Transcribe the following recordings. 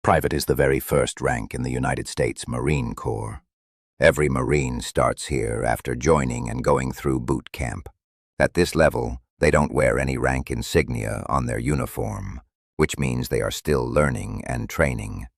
Private is the very first rank in the United States Marine Corps. Every Marine starts here after joining and going through boot camp. At this level, they don't wear any rank insignia on their uniform, which means they are still learning and training.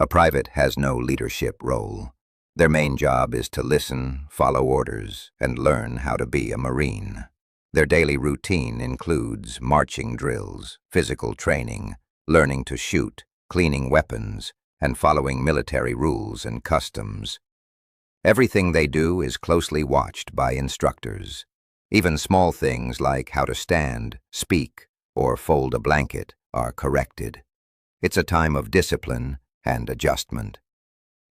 A private has no leadership role. Their main job is to listen, follow orders, and learn how to be a Marine. Their daily routine includes marching drills, physical training, learning to shoot, cleaning weapons, and following military rules and customs. Everything they do is closely watched by instructors. Even small things like how to stand, speak, or fold a blanket are corrected. It's a time of discipline and adjustment.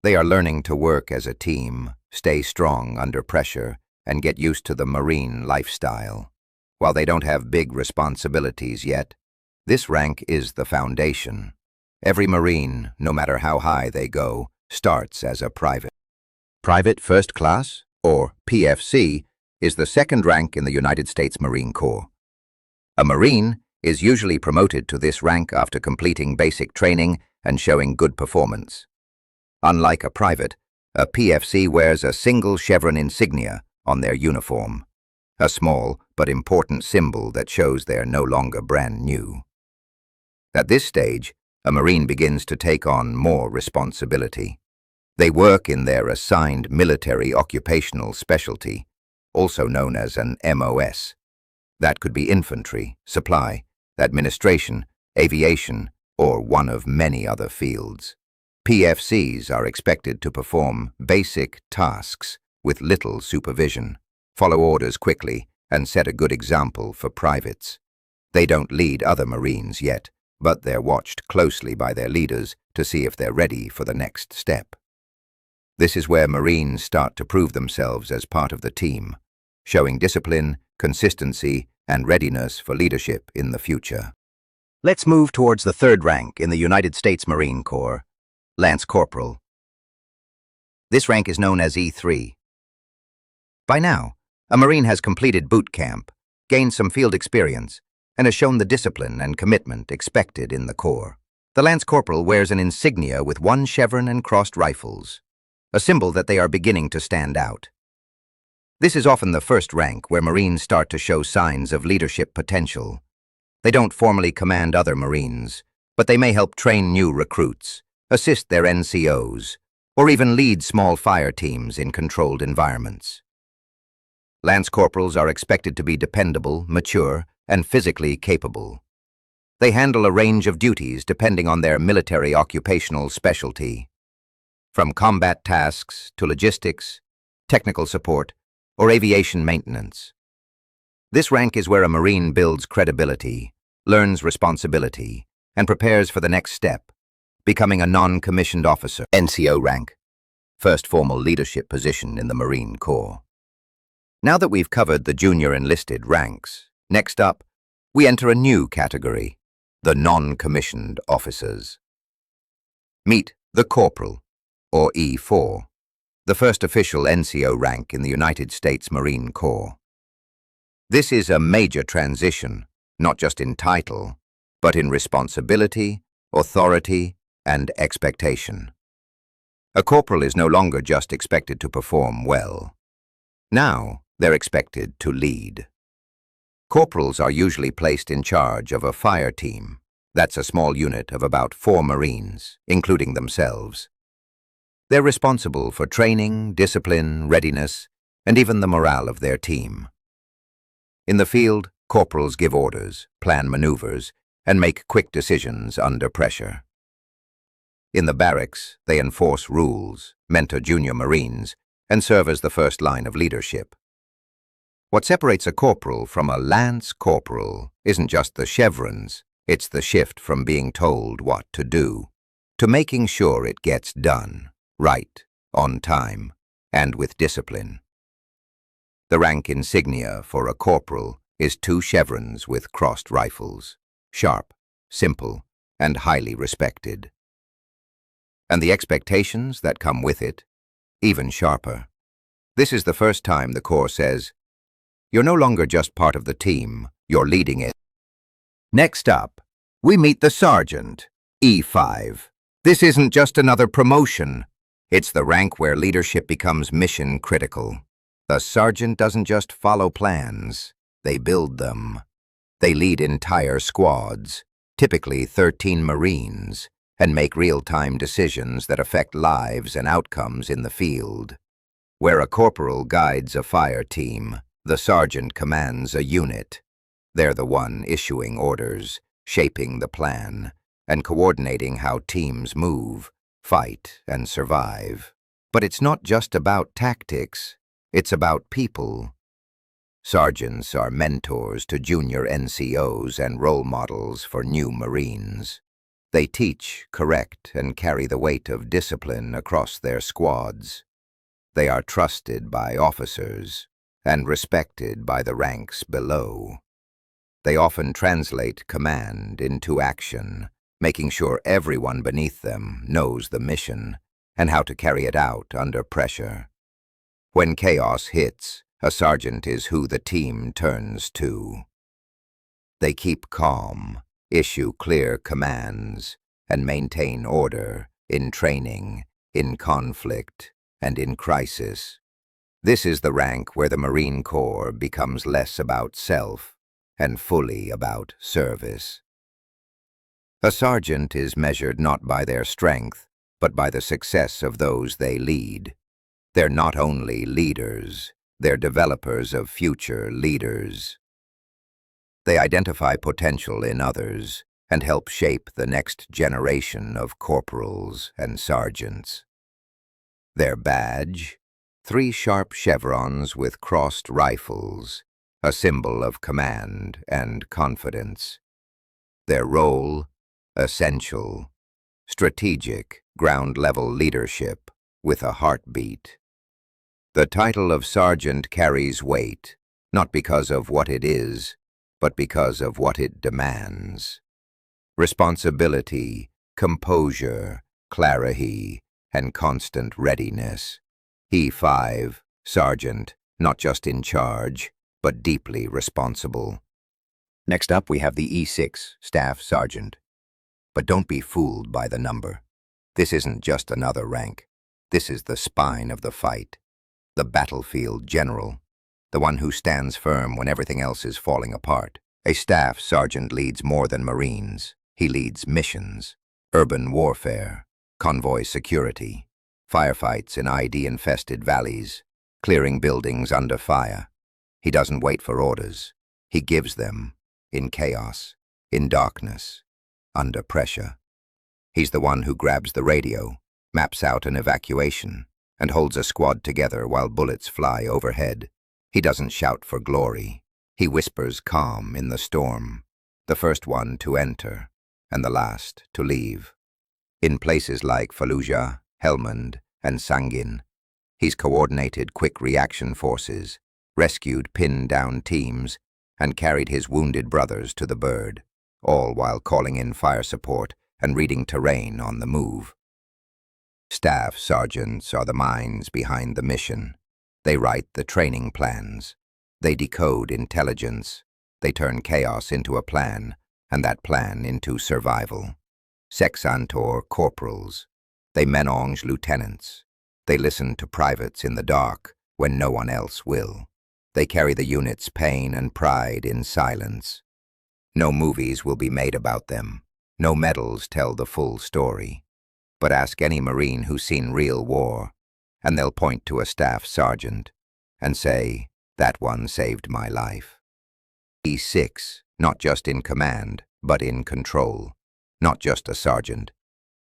They are learning to work as a team, stay strong under pressure, and get used to the Marine lifestyle. While they don't have big responsibilities yet, this rank is the foundation. Every Marine, no matter how high they go, starts as a private. Private First Class, or PFC, is the second rank in the United States Marine Corps. A Marine is usually promoted to this rank after completing basic training and showing good performance. Unlike a private, a PFC wears a single chevron insignia on their uniform, a small but important symbol that shows they're no longer brand new. At this stage, a Marine begins to take on more responsibility. They work in their assigned military occupational specialty, also known as an MOS. That could be infantry, supply, administration, aviation, or one of many other fields. PFCs are expected to perform basic tasks with little supervision, follow orders quickly, and set a good example for privates. They don't lead other Marines yet, but they're watched closely by their leaders to see if they're ready for the next step. This is where Marines start to prove themselves as part of the team, showing discipline, consistency, and readiness for leadership in the future. Let's move towards the third rank in the United States Marine Corps, Lance Corporal. This rank is known as E3. By now, a Marine has completed boot camp, gained some field experience, and has shown the discipline and commitment expected in the Corps. The Lance Corporal wears an insignia with one chevron and crossed rifles, a symbol that they are beginning to stand out. This is often the first rank where Marines start to show signs of leadership potential. They don't formally command other Marines, but they may help train new recruits, assist their NCOs, or even lead small fire teams in controlled environments. Lance Corporals are expected to be dependable, mature, and physically capable. They handle a range of duties depending on their military occupational specialty, from combat tasks to logistics, technical support, or aviation maintenance. This rank is where a Marine builds credibility, learns responsibility, and prepares for the next step, becoming a non-commissioned officer. NCO rank, first formal leadership position in the Marine Corps. Now that we've covered the junior enlisted ranks, next up, we enter a new category, the non-commissioned officers. Meet the Corporal, or E4, the first official NCO rank in the United States Marine Corps. This is a major transition, not just in title, but in responsibility, authority, and expectation. A corporal is no longer just expected to perform well. Now, they're expected to lead. Corporals are usually placed in charge of a fire team. That's a small unit of about 4 Marines, including themselves. They're responsible for training, discipline, readiness, and even the morale of their team. In the field, corporals give orders, plan maneuvers, and make quick decisions under pressure. In the barracks, they enforce rules, mentor junior Marines, and serve as the first line of leadership. What separates a corporal from a Lance Corporal isn't just the chevrons, it's the shift from being told what to do to making sure it gets done, right, on time, and with discipline. The rank insignia for a corporal is 2 chevrons with crossed rifles, sharp, simple, and highly respected. And the expectations that come with it, even sharper. This is the first time the Corps says, you're no longer just part of the team, you're leading it. Next up, we meet the Sergeant, E5. This isn't just another promotion. It's the rank where leadership becomes mission critical. A sergeant doesn't just follow plans, they build them. They lead entire squads, typically 13 Marines, and make real-time decisions that affect lives and outcomes in the field. Where a corporal guides a fire team, the sergeant commands a unit. They're the one issuing orders, shaping the plan, and coordinating how teams move, fight, and survive. But it's not just about tactics, it's about people. Sergeants are mentors to junior NCOs and role models for new Marines. They teach, correct, and carry the weight of discipline across their squads. They are trusted by officers and respected by the ranks below. They often translate command into action, making sure everyone beneath them knows the mission and how to carry it out under pressure. When chaos hits, a sergeant is who the team turns to. They keep calm, issue clear commands, and maintain order in training, in conflict, and in crisis. This is the rank where the Marine Corps becomes less about self and fully about service. A sergeant is measured not by their strength, but by the success of those they lead. They're not only leaders, they're developers of future leaders. They identify potential in others and help shape the next generation of corporals and sergeants. Their badge, 3 sharp chevrons with crossed rifles, a symbol of command and confidence. Their role, essential, strategic, ground-level leadership with a heartbeat. The title of sergeant carries weight, not because of what it is, but because of what it demands. Responsibility, composure, clarity, and constant readiness. E5, sergeant, not just in charge, but deeply responsible. Next up, we have the E6, staff sergeant. But don't be fooled by the number. This isn't just another rank. This is the spine of the fight. The battlefield general, the one who stands firm when everything else is falling apart. A staff sergeant leads more than Marines. He leads missions, urban warfare, convoy security, firefights in ID-infested valleys, clearing buildings under fire. He doesn't wait for orders. He gives them, in chaos, in darkness, under pressure. He's the one who grabs the radio, maps out an evacuation, and holds a squad together while bullets fly overhead. He doesn't shout for glory. He whispers calm in the storm, the first one to enter and the last to leave. In places like Fallujah, Helmand, and Sangin, he's coordinated quick reaction forces, rescued pinned-down teams, and carried his wounded brothers to the bird, all while calling in fire support and reading terrain on the move. Staff sergeants are the minds behind the mission. They write the training plans. They decode intelligence. They turn chaos into a plan, and that plan into survival. Sexantor corporals. They menonge lieutenants. They listen to privates in the dark when no one else will. They carry the unit's pain and pride in silence. No movies will be made about them. No medals tell the full story. But ask any Marine who's seen real war, and they'll point to a staff sergeant and say, "That one saved my life." E6, not just in command, but in control. Not just a sergeant,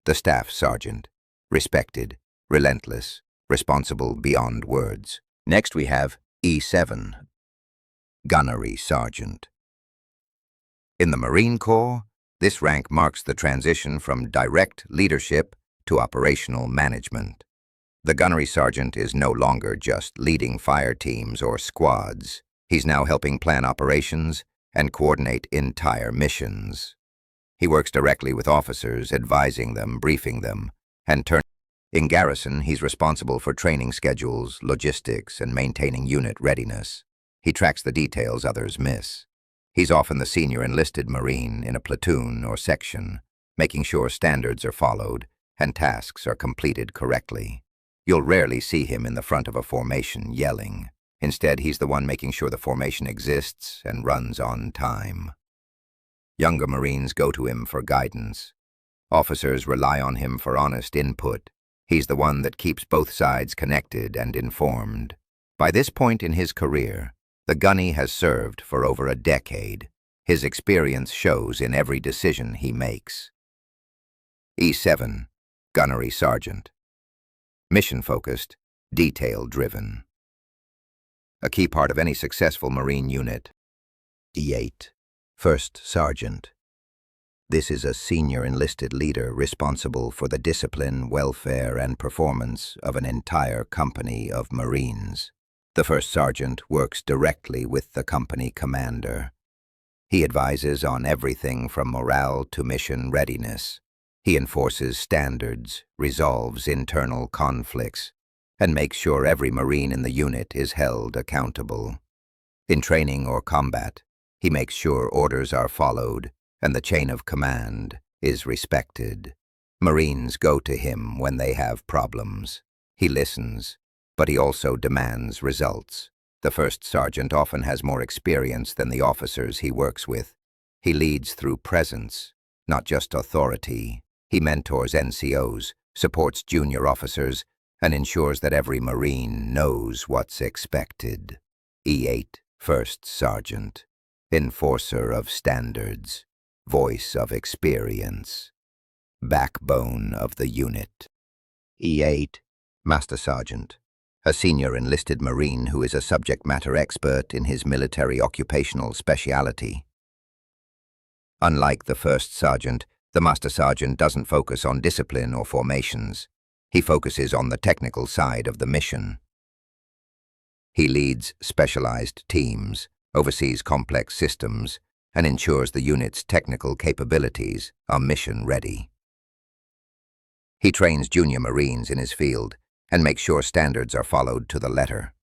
the staff sergeant. Respected, relentless, responsible beyond words. Next we have E7, Gunnery Sergeant. In the Marine Corps, this rank marks the transition from direct leadership to operational management. The Gunnery Sergeant is no longer just leading fire teams or squads. He's now helping plan operations and coordinate entire missions. He works directly with officers, advising them, briefing them, and in garrison, he's responsible for training schedules, logistics, and maintaining unit readiness. He tracks the details others miss. He's often the senior enlisted Marine in a platoon or section, making sure standards are followed and tasks are completed correctly. You'll rarely see him in the front of a formation yelling. Instead, he's the one making sure the formation exists and runs on time. Younger Marines go to him for guidance. Officers rely on him for honest input. He's the one that keeps both sides connected and informed. By this point in his career, the gunny has served for over a decade. His experience shows in every decision he makes. E7, Gunnery Sergeant. Mission-focused, detail-driven. A key part of any successful Marine unit. E8, First Sergeant. This is a senior enlisted leader responsible for the discipline, welfare, and performance of an entire company of Marines. The First Sergeant works directly with the company commander. He advises on everything from morale to mission readiness. He enforces standards, resolves internal conflicts, and makes sure every Marine in the unit is held accountable. In training or combat, he makes sure orders are followed and the chain of command is respected. Marines go to him when they have problems. He listens, but he also demands results. The First Sergeant often has more experience than the officers he works with. He leads through presence, not just authority. He mentors NCOs, supports junior officers, and ensures that every Marine knows what's expected. E8, First Sergeant. Enforcer of standards. Voice of experience. Backbone of the unit. E8, Master Sergeant. A senior enlisted Marine who is a subject matter expert in his military occupational specialty. Unlike the First Sergeant, the Master Sergeant doesn't focus on discipline or formations. He focuses on the technical side of the mission. He leads specialized teams, oversees complex systems, and ensures the unit's technical capabilities are mission-ready. He trains junior Marines in his field and makes sure standards are followed to the letter.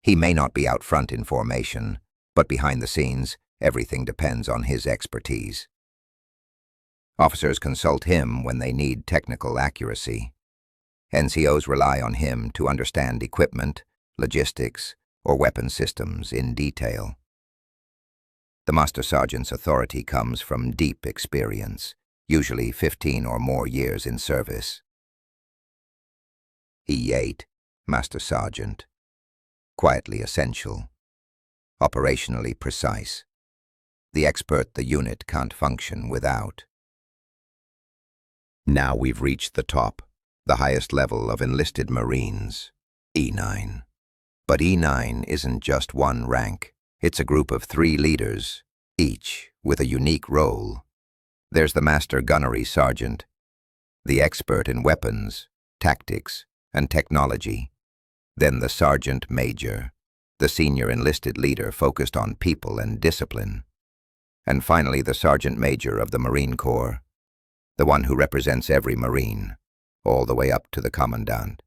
He may not be out front in formation, but behind the scenes, everything depends on his expertise. Officers consult him when they need technical accuracy. NCOs rely on him to understand equipment, logistics, or weapon systems in detail. The Master Sergeant's authority comes from deep experience, usually 15 or more years in service. E8, Master Sergeant. Quietly essential. Operationally precise. The expert the unit can't function without. Now we've reached the top, the highest level of enlisted Marines, E9. But E9 isn't just one rank. It's a group of 3 leaders, each with a unique role. There's the Master Gunnery Sergeant, the expert in weapons, tactics, and technology. Then the Sergeant Major, the senior enlisted leader focused on people and discipline. And finally the Sergeant Major of the Marine Corps, the one who represents every Marine, all the way up to the Commandant.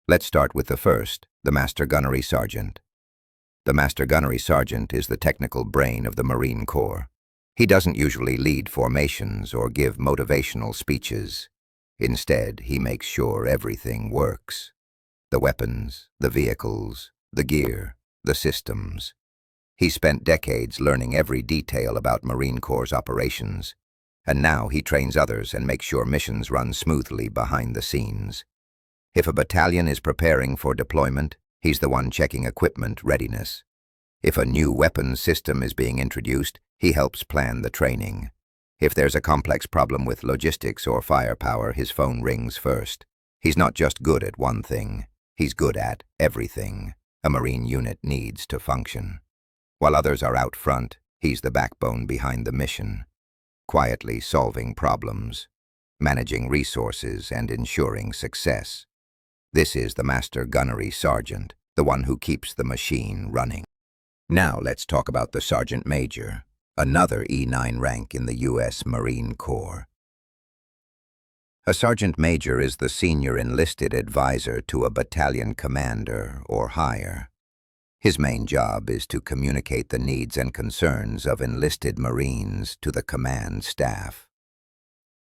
Let's start with the first, the Master Gunnery Sergeant. The Master Gunnery Sergeant is the technical brain of the Marine Corps. He doesn't usually lead formations or give motivational speeches. Instead, he makes sure everything works. The weapons, the vehicles, the gear, the systems. He spent decades learning every detail about Marine Corps' operations, and now he trains others and makes sure missions run smoothly behind the scenes. If a battalion is preparing for deployment, he's the one checking equipment readiness. If a new weapons system is being introduced, he helps plan the training. If there's a complex problem with logistics or firepower, his phone rings first. He's not just good at one thing, he's good at everything a Marine unit needs to function. While others are out front, he's the backbone behind the mission, quietly solving problems, managing resources, and ensuring success. This is the Master Gunnery Sergeant, the one who keeps the machine running. Now let's talk about the Sergeant Major, another E9 rank in the U.S. Marine Corps. A Sergeant Major is the senior enlisted advisor to a battalion commander or higher. His main job is to communicate the needs and concerns of enlisted Marines to the command staff.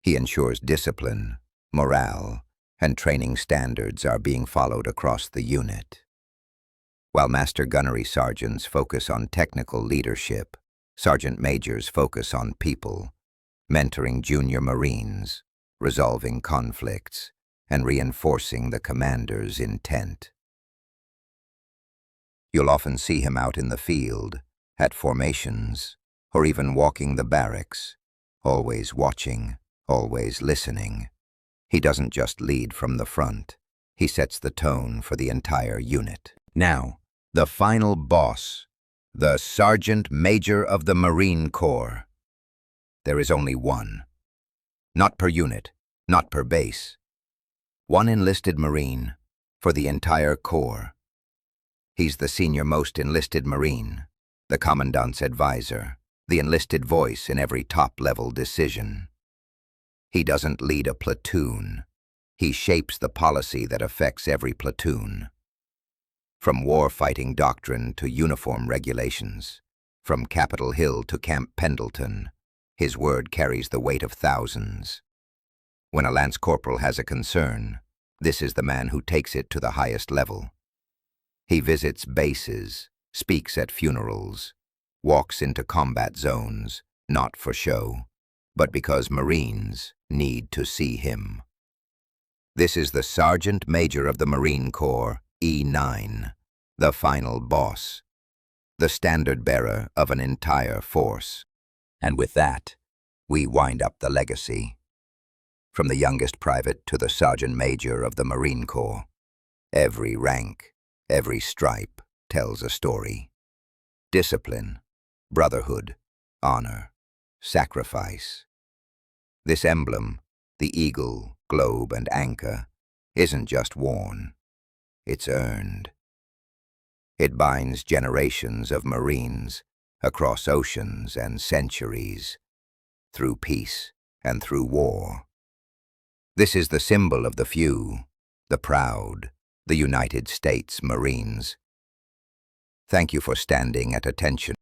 He ensures discipline, morale, and training standards are being followed across the unit. While Master Gunnery Sergeants focus on technical leadership, Sergeant Majors focus on people, mentoring junior Marines, resolving conflicts, and reinforcing the commander's intent. You'll often see him out in the field, at formations, or even walking the barracks, always watching, always listening. He doesn't just lead from the front, he sets the tone for the entire unit. Now, the final boss, the Sergeant Major of the Marine Corps. There is only one. Not per unit, not per base. One enlisted Marine for the entire Corps. He's the senior-most enlisted Marine, the Commandant's advisor, the enlisted voice in every top-level decision. He doesn't lead a platoon. He shapes the policy that affects every platoon. From war-fighting doctrine to uniform regulations, from Capitol Hill to Camp Pendleton, his word carries the weight of thousands. When a Lance Corporal has a concern, this is the man who takes it to the highest level. He visits bases, speaks at funerals, walks into combat zones, not for show, but because Marines need to see him. This is the Sergeant Major of the Marine Corps, E9, the final boss, the standard-bearer of an entire force. And with that, we wind up the legacy. From the youngest private to the Sergeant Major of the Marine Corps, every rank, every stripe tells a story. Discipline, brotherhood, honor, sacrifice. This emblem, the eagle, globe, and anchor, isn't just worn, it's earned. It binds generations of Marines across oceans and centuries, through peace and through war. This is the symbol of the few, the proud, the United States Marines. Thank you for standing at attention.